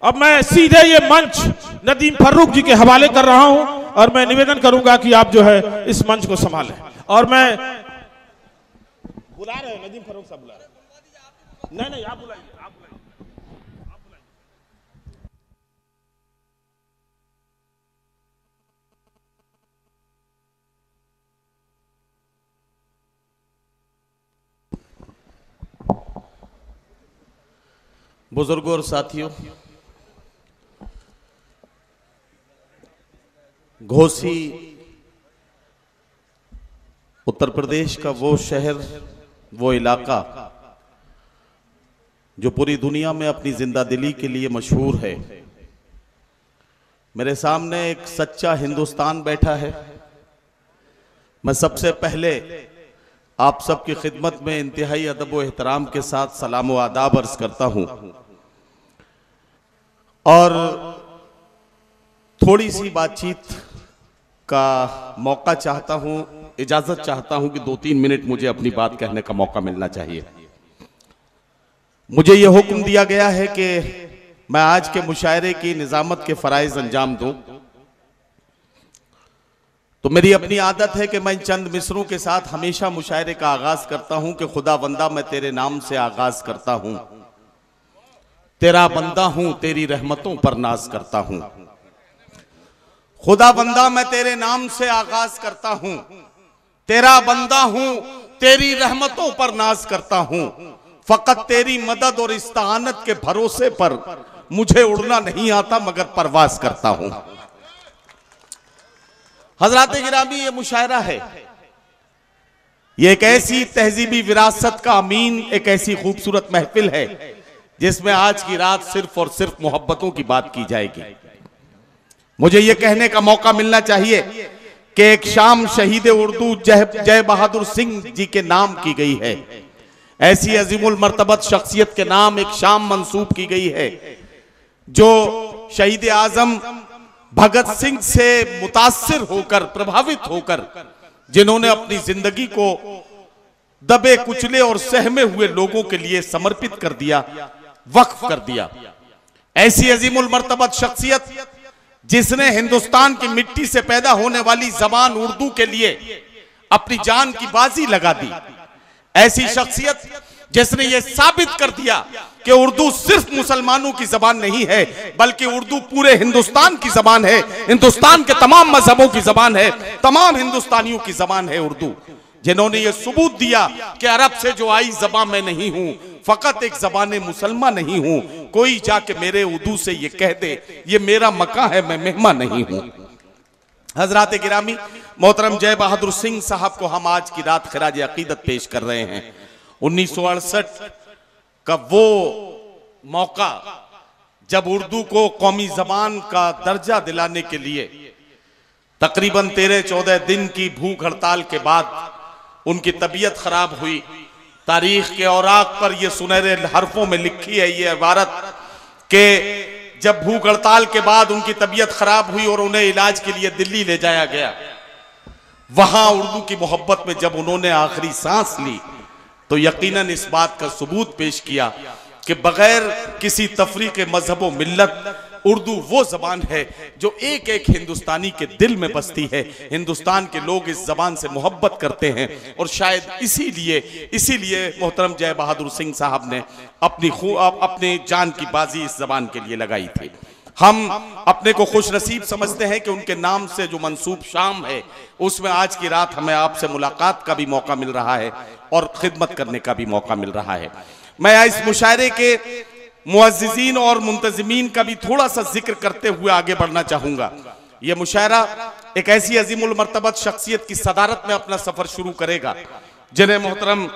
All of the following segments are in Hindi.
अब मैं सीधे ये मंच नदीम फर्रुख जी के हवाले कर रहा हूं और मैं निवेदन करूंगा कि आप जो है इस मंच को संभालें। और मैं बुला रहे हैं, नदीम फर्रुख साहब बुला रहे हैं। नहीं आप बुलाइए, आप बुलाइए। बुजुर्गों और साथियों, घोसी उत्तर प्रदेश का वो शहर, वो इलाका जो पूरी दुनिया में अपनी जिंदादिली के लिए मशहूर है। मेरे सामने एक सच्चा हिंदुस्तान बैठा है। मैं सबसे पहले आप सबकी खिदमत में इंतहाई अदब व एहतराम के साथ सलाम व आदाब अर्ज करता हूं और थोड़ी सी बातचीत का मौका चाहता हूं, इजाजत चाहता हूं कि 2-3 मिनट मुझे अपनी बात कहने का मौका मिलना चाहिए। मुझे यह हुक्म दिया गया है कि मैं आज के मुशायरे की निजामत के फराइज अंजाम दूं, तो मेरी अपनी आदत है कि मैं चंद मिसरों के साथ हमेशा मुशायरे का आगाज करता हूं कि खुदा बंदा मैं तेरे नाम से आगाज करता हूं, तेरा बंदा हूं, तेरी रहमतों पर नाज करता हूं। खुदा बंदा मैं तेरे नाम से आगाज करता हूं, तेरा बंदा हूं, तेरी रहमतों पर नाज करता हूं। फकत तेरी मदद और इस्तानत के भरोसे पर मुझे उड़ना नहीं आता मगर परवाज करता हूं। हजरात गिरामी, ये मुशायरा है, ये एक ऐसी तहजीबी विरासत का अमीन, एक ऐसी खूबसूरत महफिल है जिसमें आज की रात सिर्फ और सिर्फ मोहब्बतों की बात की जाएगी। मुझे यह कहने का मौका मिलना चाहिए कि एक शाम शहीद उर्दू जय बहादुर सिंह जी के नाम की गई है। ऐसी अजीमुल मर्तबत शख्सियत के नाम एक शाम मंसूब की गई है जो शहीद आजम भगत सिंह से मुतासिर होकर, प्रभावित होकर, जिन्होंने अपनी जिंदगी को दबे कुचले और सहमे हुए लोगों के लिए समर्पित कर दिया, वक्फ कर दिया। ऐसी अजीमुल मर्तबत शख्सियत जिसने हिंदुस्तान की मिट्टी से पैदा होने वाली जबान उर्दू के लिए अपनी जान की बाजी लगा दी। ऐसी शख्सियत जिसने यह साबित कर दिया कि उर्दू सिर्फ मुसलमानों की जबान नहीं है बल्कि उर्दू पूरे हिंदुस्तान की जबान है, हिंदुस्तान के तमाम मजहबों की जबान है, तमाम हिंदुस्तानियों की जबान है उर्दू। जिन्होंने यह सबूत दिया कि अरब से जो आई जबान मैं नहीं हूं, फकत एक जबान मुसलमान नहीं हूं। कोई जाके मेरे उर्दू से ये कह दे ये मेरा मका है, मैं मेहमान नहीं हूं। हजरात गिरामी, मोहतरम जय बहादुर सिंह साहब को हम आज की रात खिराज अकीदत पेश कर रहे हैं। 1968 का वो मौका जब उर्दू को कौमी जबान का दर्जा दिलाने के लिए तकरीबन 13-14 दिन की भूख हड़ताल के बाद उनकी तबीयत खराब हुई। तारीख के औराक पर यह सुनहरे हरफों में लिखी है ये इबारत कि जब भूख हड़ताल के बाद उनकी तबीयत खराब हुई और उन्हें इलाज के लिए दिल्ली ले जाया गया, वहां उर्दू की मोहब्बत में जब उन्होंने आखिरी सांस ली तो यकीनन इस बात का सबूत पेश किया कि बगैर किसी तफरीक मजहब व मिल्लत उर्दू वो जबान है जो एक एक हिंदुस्तानी के दिल में बसती है। हिंदुस्तान के लोग इस जबान से मोहब्बत करते हैं और शायद इसीलिए मोहतरम जय बहादुर सिंह साहब ने अपनी जान की बाजी इस जबान के लिए लगाई थी। हम अपने को खुश नसीब समझते हैं कि उनके नाम से जो मंसूब शाम है उसमें आज की रात हमें आपसे मुलाकात का भी मौका मिल रहा है और खिदमत करने का भी मौका मिल रहा है। मैं इस मुशायरे के मुअज्जिजीन और मुंतजिमीन का भी थोड़ा सा जिक्र करते हुए आगे बढ़ना चाहूंगा। यह मुशायरा एक ऐसी अजीमुल मर्तबत शख्सियत की सदारत में अपना सफर शुरू करेगा जिन्हें मोहतरम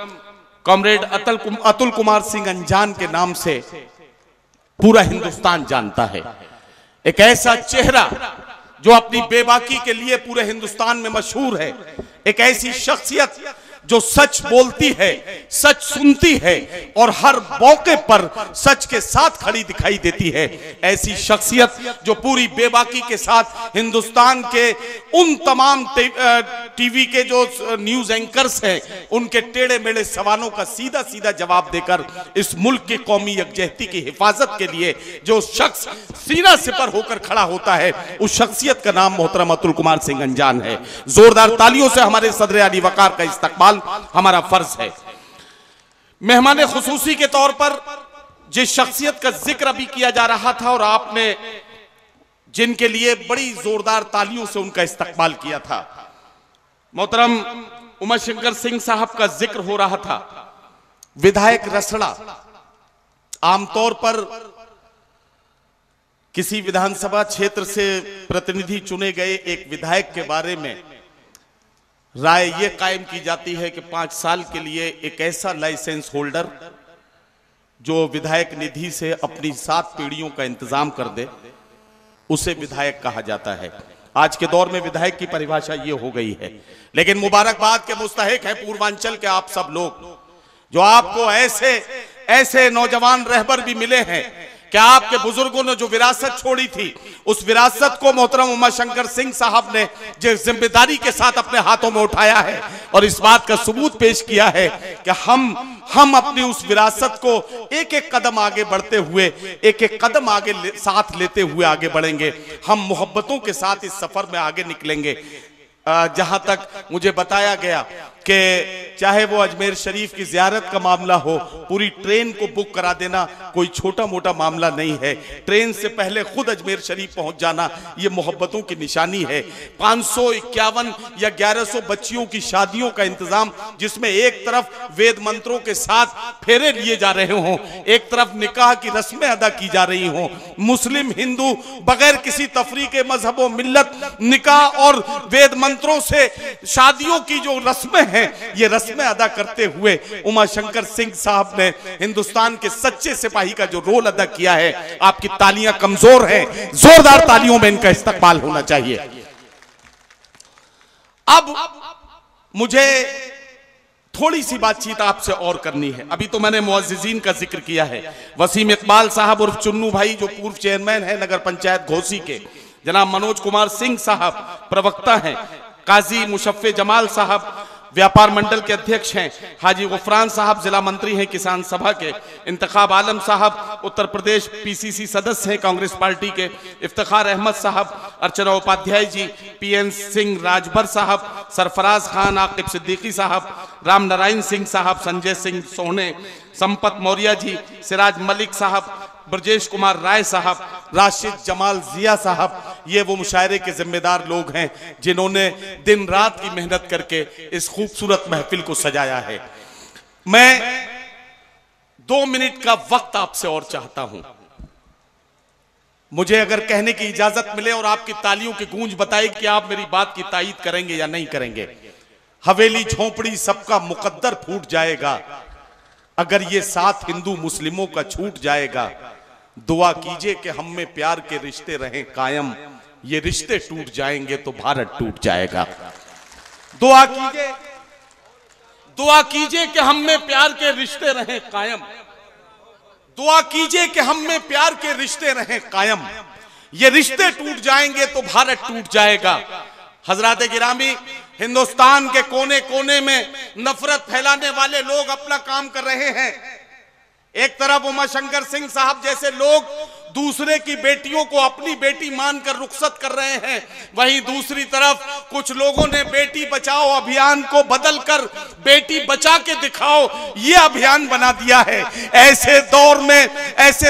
कॉमरेड अतुल कुमार सिंह अंजान के नाम से पूरा हिंदुस्तान जानता है। एक ऐसा चेहरा जो अपनी बेबाकी के लिए पूरे हिंदुस्तान में मशहूर है, एक ऐसी शख्सियत जो सच बोलती है, सच सुनती है और हर मौके पर सच के साथ खड़ी दिखाई देती है। ऐसी शख्सियत जो पूरी बेबाकी के साथ हिंदुस्तान के उन तमाम टीवी के जो न्यूज एंकर्स हैं उनके टेढ़े मेढ़े सवालों का सीधा सीधा जवाब देकर इस मुल्क की कौमी यकजहती की हिफाजत के लिए जो शख्स सीना सिपर होकर खड़ा होता है, उस शख्सियत का नाम मोहतरम अतुल कुमार सिंह अंजान है। जोरदार तालियों से हमारे सदर आली वकार का इस्तकबाल हमारा फर्ज है। मेहमान खुसूसी के तौर पर जिस शख्सियत का जिक्र अभी किया जा रहा था और आपने जिनके लिए बड़ी जोरदार तालियों से उनका इस्तकबाल किया था, मोहतरम उमाशंकर सिंह साहब का जिक्र हो रहा था। विधायक रसड़ा, आमतौर पर किसी विधानसभा क्षेत्र से प्रतिनिधि चुने गए एक विधायक के बारे में राय यह कायम की जाती है कि 5 साल के लिए एक ऐसा लाइसेंस होल्डर जो विधायक निधि से अपनी 7 पीढ़ियों का इंतजाम कर दे, उसे विधायक कहा जाता है। आज के दौर में विधायक की परिभाषा यह हो गई है। लेकिन मुबारकबाद के मुस्तहिक है पूर्वांचल के आप सब लोग, जो आपको ऐसे नौजवान रहबर भी मिले हैं कि आपके बुजुर्गों ने जो विरासत छोड़ी थी, उस विरासत को मोहतरम उमाशंकर सिंह साहब ने जिस जिम्मेदारी के साथ अपने हाथों में उठाया है और इस बात का सबूत पेश किया है कि हम अपनी उस विरासत को एक एक कदम आगे बढ़ते हुए, एक एक कदम आगे साथ लेते हुए आगे बढ़ेंगे। हम मोहब्बतों के साथ इस सफर में आगे निकलेंगे। जहां तक मुझे बताया गया कि चाहे वो अजमेर शरीफ की जियारत का मामला हो, पूरी ट्रेन को बुक करा देना कोई छोटा मोटा मामला नहीं है। ट्रेन से पहले खुद अजमेर शरीफ पहुंच जाना ये मोहब्बतों की निशानी है। 551 या 1100 बच्चियों की शादियों का इंतजाम, जिसमें एक तरफ वेद मंत्रों के साथ फेरे लिए जा रहे हों, एक तरफ निकाह की रस्में अदा की जा रही हों, मुस्लिम हिंदू बगैर किसी तफरीक मजहब व मिल्लत निकाह और वेद मंत्रों से शादियों की जो रस्में हैं, ये रस्में अदा करते हुए उमाशंकर सिंह साहब ने हिंदुस्तान के सच्चे सिपाही का जो रोल अदा किया है, आपकी तालियां कमजोर हैं, जोरदार तालियों में इनका इस्तकबाल होना चाहिए। अब मुझे थोड़ी सी बातचीत आपसे और करनी है। अभी तो मैंने मुअज्जिजीन का जिक्र किया है। वसीम इकबाल साहब और चुन्नू भाई जो पूर्व चेयरमैन है नगर पंचायत घोसी के, जनाब मनोज कुमार सिंह साहब प्रवक्ता हैं, काजी मुशफ़्फ़े जमाल साहब व्यापार मंडल के अध्यक्ष हैं, हाजी गुफरान साहब जिला मंत्री हैं किसान सभा के, इंतखाब आलम साहब उत्तर प्रदेश पीसीसी सदस्य हैं कांग्रेस पार्टी के, इफ्तिखार अहमद साहब, अर्चना उपाध्याय जी, पीएन सिंह राजभर साहब, सरफराज खान, आकिब सिद्दीकी साहब, राम नारायण सिंह साहब, संजय सिंह सोहने, संपत मौर्य जी, सिराज मलिक साहब, ब्रजेश कुमार राय साहब, राशिद जमाल जिया साहब, ये वो मुशायरे के जिम्मेदार लोग हैं जिन्होंने दिन रात की मेहनत करके इस खूबसूरत महफिल को सजाया है। मैं 2 मिनट का वक्त आपसे और चाहता हूं। मुझे अगर कहने की इजाजत मिले और आपकी तालियों की गूंज बताए कि आप मेरी बात की तायीद करेंगे या नहीं करेंगे। हवेली झोंपड़ी सबका मुकद्दर फूट जाएगा, अगर ये 7 हिंदू मुस्लिमों का छूट जाएगा। दुआ कीजिए कि हम में प्यार के रिश्ते रहें कायम, ये रिश्ते टूट जाएंगे तो भारत टूट जाएगा। दुआ कीजिए कि हम में प्यार के रिश्ते रहें कायम, दुआ कीजिए कि हम में प्यार के रिश्ते रहें कायम, ये रिश्ते टूट जाएंगे तो भारत टूट जाएगा। हजरात गिरामी, हिंदुस्तान के कोने कोने में नफरत फैलाने वाले लोग अपना काम कर रहे हैं। एक तरफ उमाशंकर सिंह साहब जैसे लोग दूसरे की बेटियों को अपनी बेटी मानकर रुखसत कर रहे हैं, वहीं दूसरी तरफ कुछ लोगों ने बेटी बचाओ अभियान को बदलकर बेटी बचा के दिखाओ ये अभियान बना दिया है। ऐसे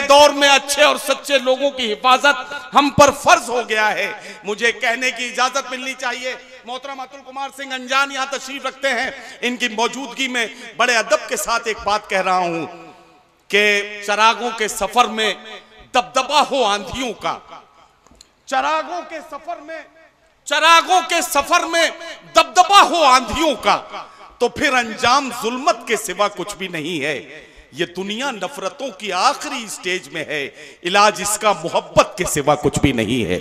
दौर में अच्छे और सच्चे लोगों की हिफाजत हम पर फर्ज हो गया है। मुझे कहने की इजाजत मिलनी चाहिए। मोहतरम अतुल कुमार सिंह अंजान यहां तशरीफ रखते हैं, इनकी मौजूदगी में बड़े अदब के साथ एक बात कह रहा हूं कि चरागों के सफर में दबदबा हो आंधियों का, चरागों के सफर में दबदबा हो आंधियों का, तो फिर अंजाम जुल्मत के सिवा कुछ भी नहीं है। ये दुनिया नफरतों की आखिरी स्टेज में है, इलाज इसका मोहब्बत के सिवा कुछ भी नहीं है।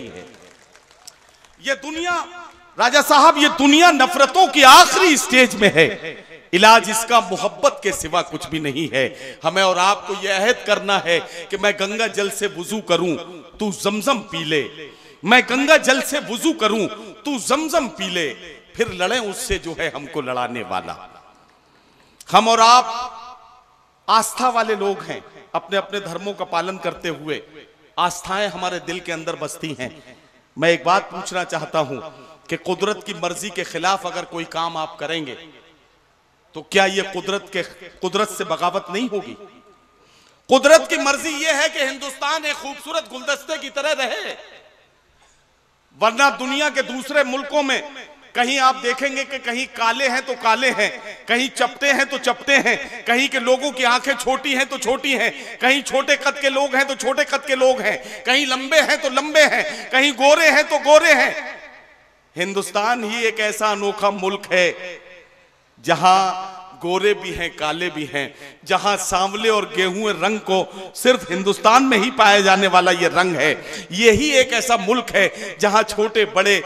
ये दुनिया राजा साहब, ये दुनिया नफरतों की आखिरी स्टेज में है, इलाज इसका मोहब्बत के सिवा कुछ भी नहीं है। हमें और आपको यह अहद करना है कि मैं गंगा जल से वुजू करूं तू जमजम पी ले, मैं गंगा जल से वुजू करूं तू जमजम पी ले, फिर लड़े उससे जो है हमको लड़ाने वाला। हम और आप आस्था वाले लोग हैं, अपने अपने धर्मों का पालन करते हुए आस्थाएं हमारे दिल के अंदर बसती हैं। मैं एक बात पूछना चाहता हूं कि कुदरत की मर्जी के खिलाफ अगर कोई काम आप करेंगे तो क्या यह कुदरत से बगावत नहीं होगी? कुदरत की मर्जी यह है कि हिंदुस्तान एक खूबसूरत गुलदस्ते की तरह रहे, वरना दुनिया के दूसरे मुल्कों में कहीं आप देखेंगे कि कहीं काले हैं तो काले हैं, कहीं चपटे हैं तो चपटे हैं, कहीं के लोगों की आंखें छोटी हैं तो छोटी हैं, कहीं छोटे कद के लोग हैं तो छोटे कद के लोग हैं, कहीं लंबे हैं तो लंबे हैं, कहीं गोरे हैं तो गोरे हैं। हिंदुस्तान ही एक ऐसा अनोखा मुल्क है जहां गोरे भी हैं, काले भी हैं, जहां सांवले और गेहूं रंग को सिर्फ हिंदुस्तान में ही पाया जाने वाला ये रंग है। यही एक ऐसा मुल्क है जहां छोटे बड़े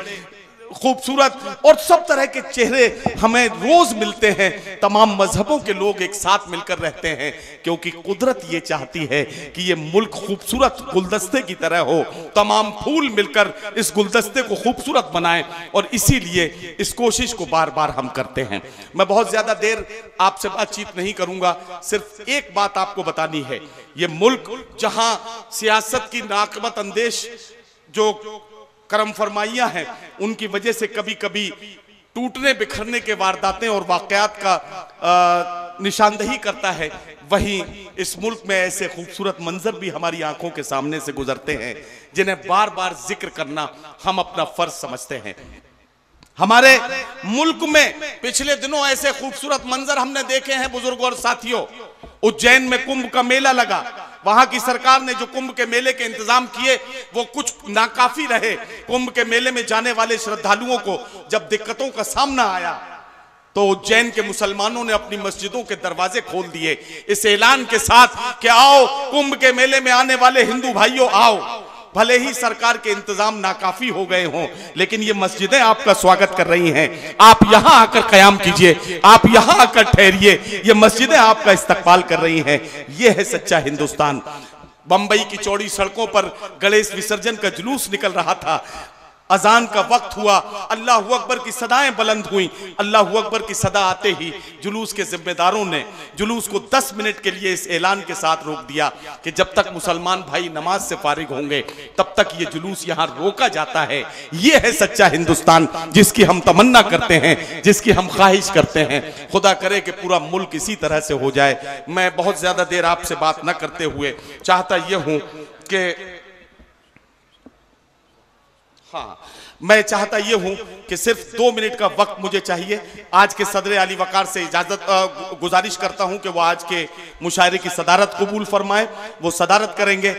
खूबसूरत और सब तरह के चेहरे हमें रोज मिलते हैं। तमाम मजहबों के लोग एक साथ मिलकर रहते हैं, क्योंकि कुदरत ये चाहती है कि ये मुल्क खूबसूरत गुलदस्ते की तरह हो, तमाम फूल मिलकर इस गुलदस्ते को खूबसूरत बनाएं, और इसीलिए इस कोशिश को बार बार हम करते हैं। मैं बहुत ज्यादा देर आपसे बातचीत नहीं करूंगा, सिर्फ एक बात आपको बतानी है। ये मुल्क जहां सियासत की नाकमत अंदेश जो करम फरमाइयां हैं उनकी वजह से कभी कभी टूटने बिखरने के वारदातें और वाकयात का निशानदही करता है, वहीं इस मुल्क में ऐसे खूबसूरत मंजर भी हमारी आंखों के सामने से गुजरते हैं जिन्हें बार बार जिक्र करना हम अपना फर्ज समझते हैं। हमारे मुल्क में पिछले दिनों ऐसे खूबसूरत मंजर हमने देखे हैं बुजुर्गों और साथियों। उज्जैन में कुंभ का मेला लगा, वहां की सरकार ने जो कुंभ के मेले के इंतजाम किए वो कुछ नाकाफी रहे। कुंभ के मेले में जाने वाले श्रद्धालुओं को जब दिक्कतों का सामना आया तो उज्जैन के मुसलमानों ने अपनी मस्जिदों के दरवाजे खोल दिए इस ऐलान के साथ कि आओ कुंभ के मेले में आने वाले हिंदू भाइयों आओ। भले ही सरकार के इंतजाम नाकाफी हो गए हों, लेकिन ये मस्जिदें आपका स्वागत कर रही हैं। आप यहां आकर कयाम कीजिए, आप यहां आकर ठहरिए, ये मस्जिदें आपका इस्तकबाल कर रही हैं। ये है सच्चा हिंदुस्तान। बंबई की चौड़ी सड़कों पर गणेश विसर्जन का जुलूस निकल रहा था, अजान का वक्त हुआ, अल्लाहू अकबर की सदाएं बुलंद हुई। अल्लाहू अकबर की सदा आते ही जुलूस के जिम्मेदारों ने जुलूस को 10 मिनट के लिए इस ऐलान के साथ रोक दिया कि जब तक मुसलमान भाई नमाज से फारिग होंगे तब तक ये जुलूस यहां रोका जाता है। ये है सच्चा हिंदुस्तान जिसकी हम तमन्ना करते हैं, जिसकी हम ख्वाहिश करते हैं। खुदा करे कि पूरा मुल्क इसी तरह से हो जाए। मैं बहुत ज्यादा देर आपसे बात न करते हुए चाहता यह हूं कि मैं चाहता यह हूं कि सिर्फ 2 मिनट का वक्त मुझे चाहिए। आज के सदर अली वकार से इजाजत गुजारिश करता हूं कि वो आज के मुशायरे की सदारत कबूल फरमाए। वो सदारत करेंगे।